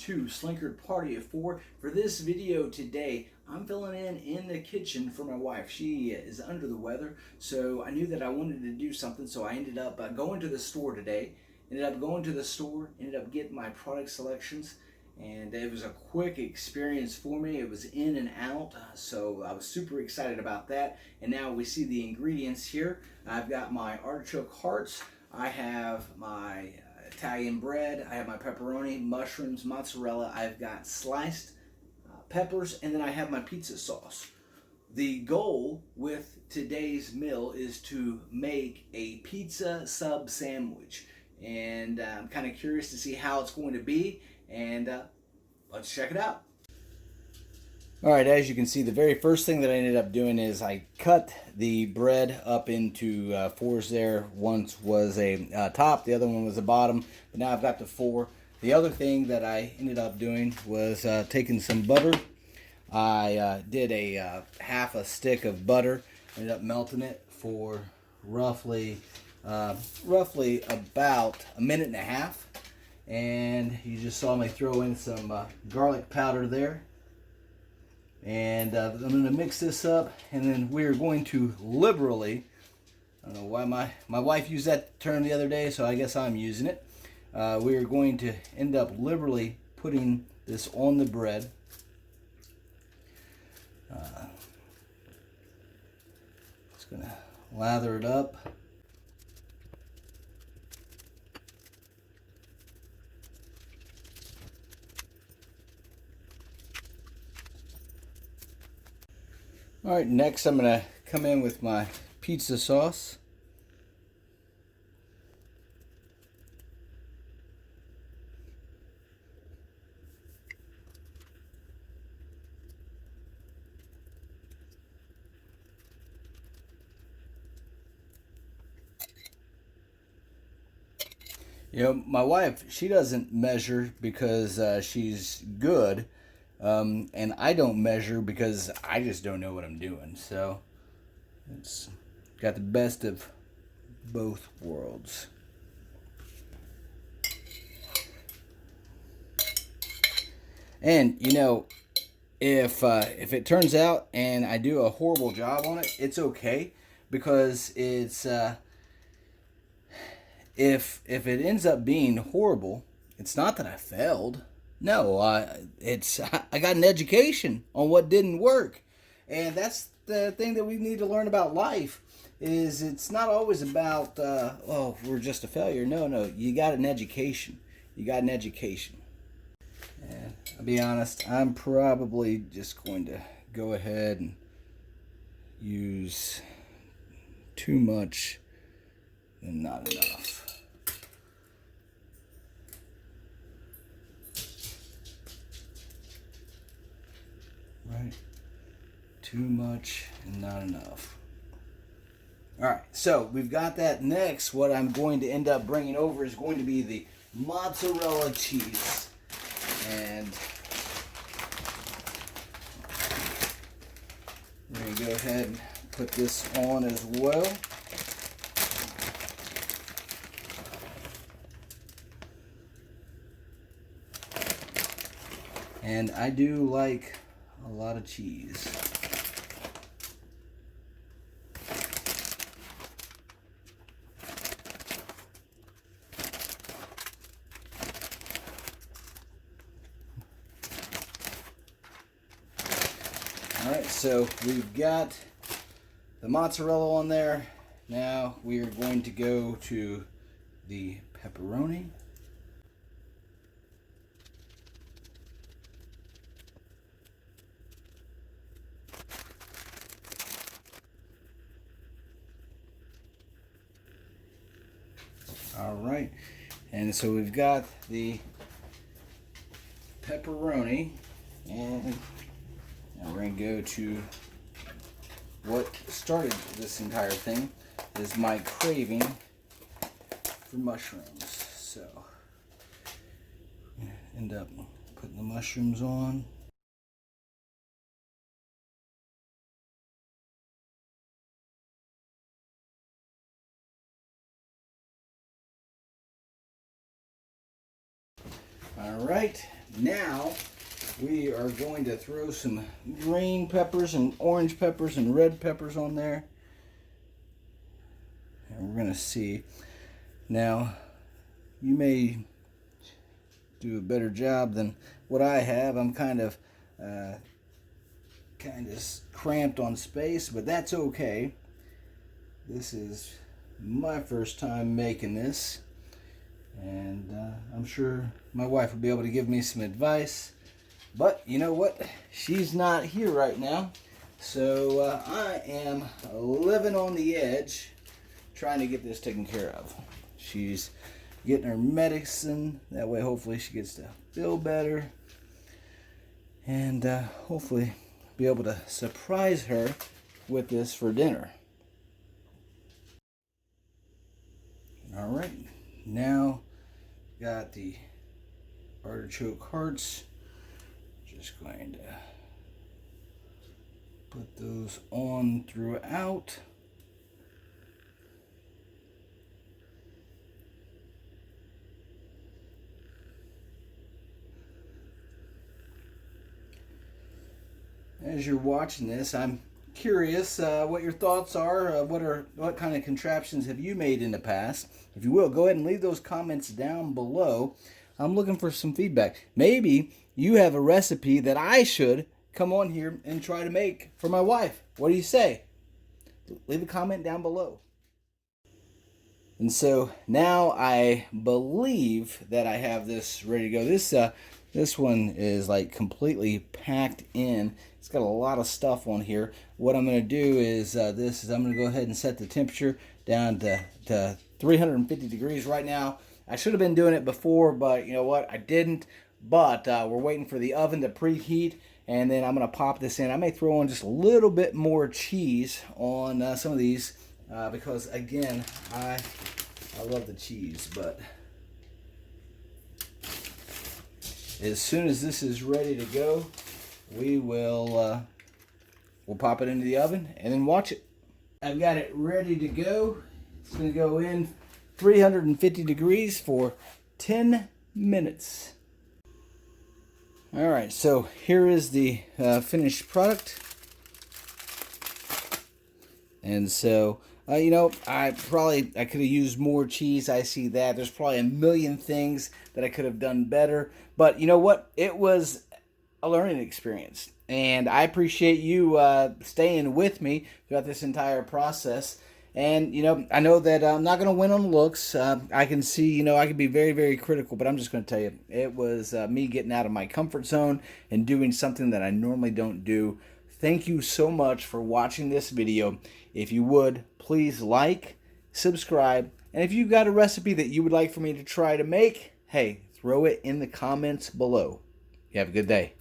to Slinkard Party at 4. For this video today, I'm filling in the kitchen for my wife. She is under the weather, so I knew that I wanted to do something, so I ended up going to the store today. Ended up getting my product selections, and it was a quick experience for me. It was in and out, so I was super excited about that. And now we see the ingredients here. I've got my artichoke hearts, I have my Italian bread, I have my pepperoni, mushrooms, mozzarella, I've got sliced peppers, and then I have my pizza sauce. The goal with today's meal is to make a pizza sub sandwich, and I'm kind of curious to see how it's going to be, and let's check it out. Alright, as you can see, the very first thing that I ended up doing is I cut the bread up into fours there. One was a top, the other one was a bottom, but now I've got the four. The other thing that I ended up doing was taking some butter. I did a half a stick of butter, ended up melting it for roughly about a minute and a half. And you just saw me throw in some garlic powder there. And I'm going to mix this up, and then we're going to liberally, I don't know why my wife used that term the other day, so I guess I'm using it. We are going to end up liberally putting this on the bread. Just going to lather it up. Alright, next I'm going to come in with my pizza sauce. You know, my wife, she doesn't measure because she's good. And I don't measure because I just don't know what I'm doing. So it's got the best of both worlds. And you know, if it turns out and I do a horrible job on it, it's okay, because it's if it ends up being horrible, it's not that I failed. No, it's I got an education on what didn't work, and that's the thing that we need to learn about life. Is it's not always about oh, we're just a failure. No, you got an education. You got an education. And I'll be honest, I'm probably just going to go ahead and use too much and not enough. Right? Too much and not enough. Alright, so we've got that. Next, what I'm going to end up bringing over is going to be the mozzarella cheese. And we're going to go ahead and put this on as well. And I do like a lot of cheese. Alright, so we've got the mozzarella on there. Now we are going to go to the pepperoni. Alright, and so we've got the pepperoni, and now we're going to go to what started this entire thing, is my craving for mushrooms. So end up putting the mushrooms on. All right, now we are going to throw some green peppers and orange peppers and red peppers on there. And we're going to see. Now, you may do a better job than what I have. I'm kind of cramped on space, but that's okay. This is my first time making this, and I'm sure my wife will be able to give me some advice. But you know what? She's not here right now, so I am living on the edge trying to get this taken care of. She's getting her medicine. That way, hopefully, she gets to feel better. And hopefully, be able to surprise her with this for dinner. All right. Now, got the artichoke hearts. Just going to put those on throughout. As you're watching this, I'm curious what your thoughts are. What kind of contraptions have you made in the past? If you will, go ahead and leave those comments down below. I'm looking for some feedback. Maybe you have a recipe that I should come on here and try to make for my wife. What do you say? Leave a comment down below. And so now I believe that I have this ready to go. This one is like completely packed in. It's got a lot of stuff on here. What I'm going to do is I'm going to go ahead and set the temperature down to 350 degrees right now. I should have been doing it before, but you know what? I didn't. But we're waiting for the oven to preheat, and then I'm going to pop this in. I may throw on just a little bit more cheese on some of these because, again, I love the cheese. But as soon as this is ready to go, we'll pop it into the oven and then watch it. I've got it ready to go. It's going to go in 350 degrees for 10 minutes. All right, so here is the finished product. And so, you know, I could have used more cheese. I see that. There's probably a million things that I could have done better. But you know what? It was a learning experience. And I appreciate you staying with me throughout this entire process. And, you know, I know that I'm not going to win on looks. I can see, you know, I can be very, very critical, but I'm just going to tell you, it was me getting out of my comfort zone and doing something that I normally don't do. Thank you so much for watching this video. If you would, please like, subscribe, and if you've got a recipe that you would like for me to try to make, hey, throw it in the comments below. You have a good day.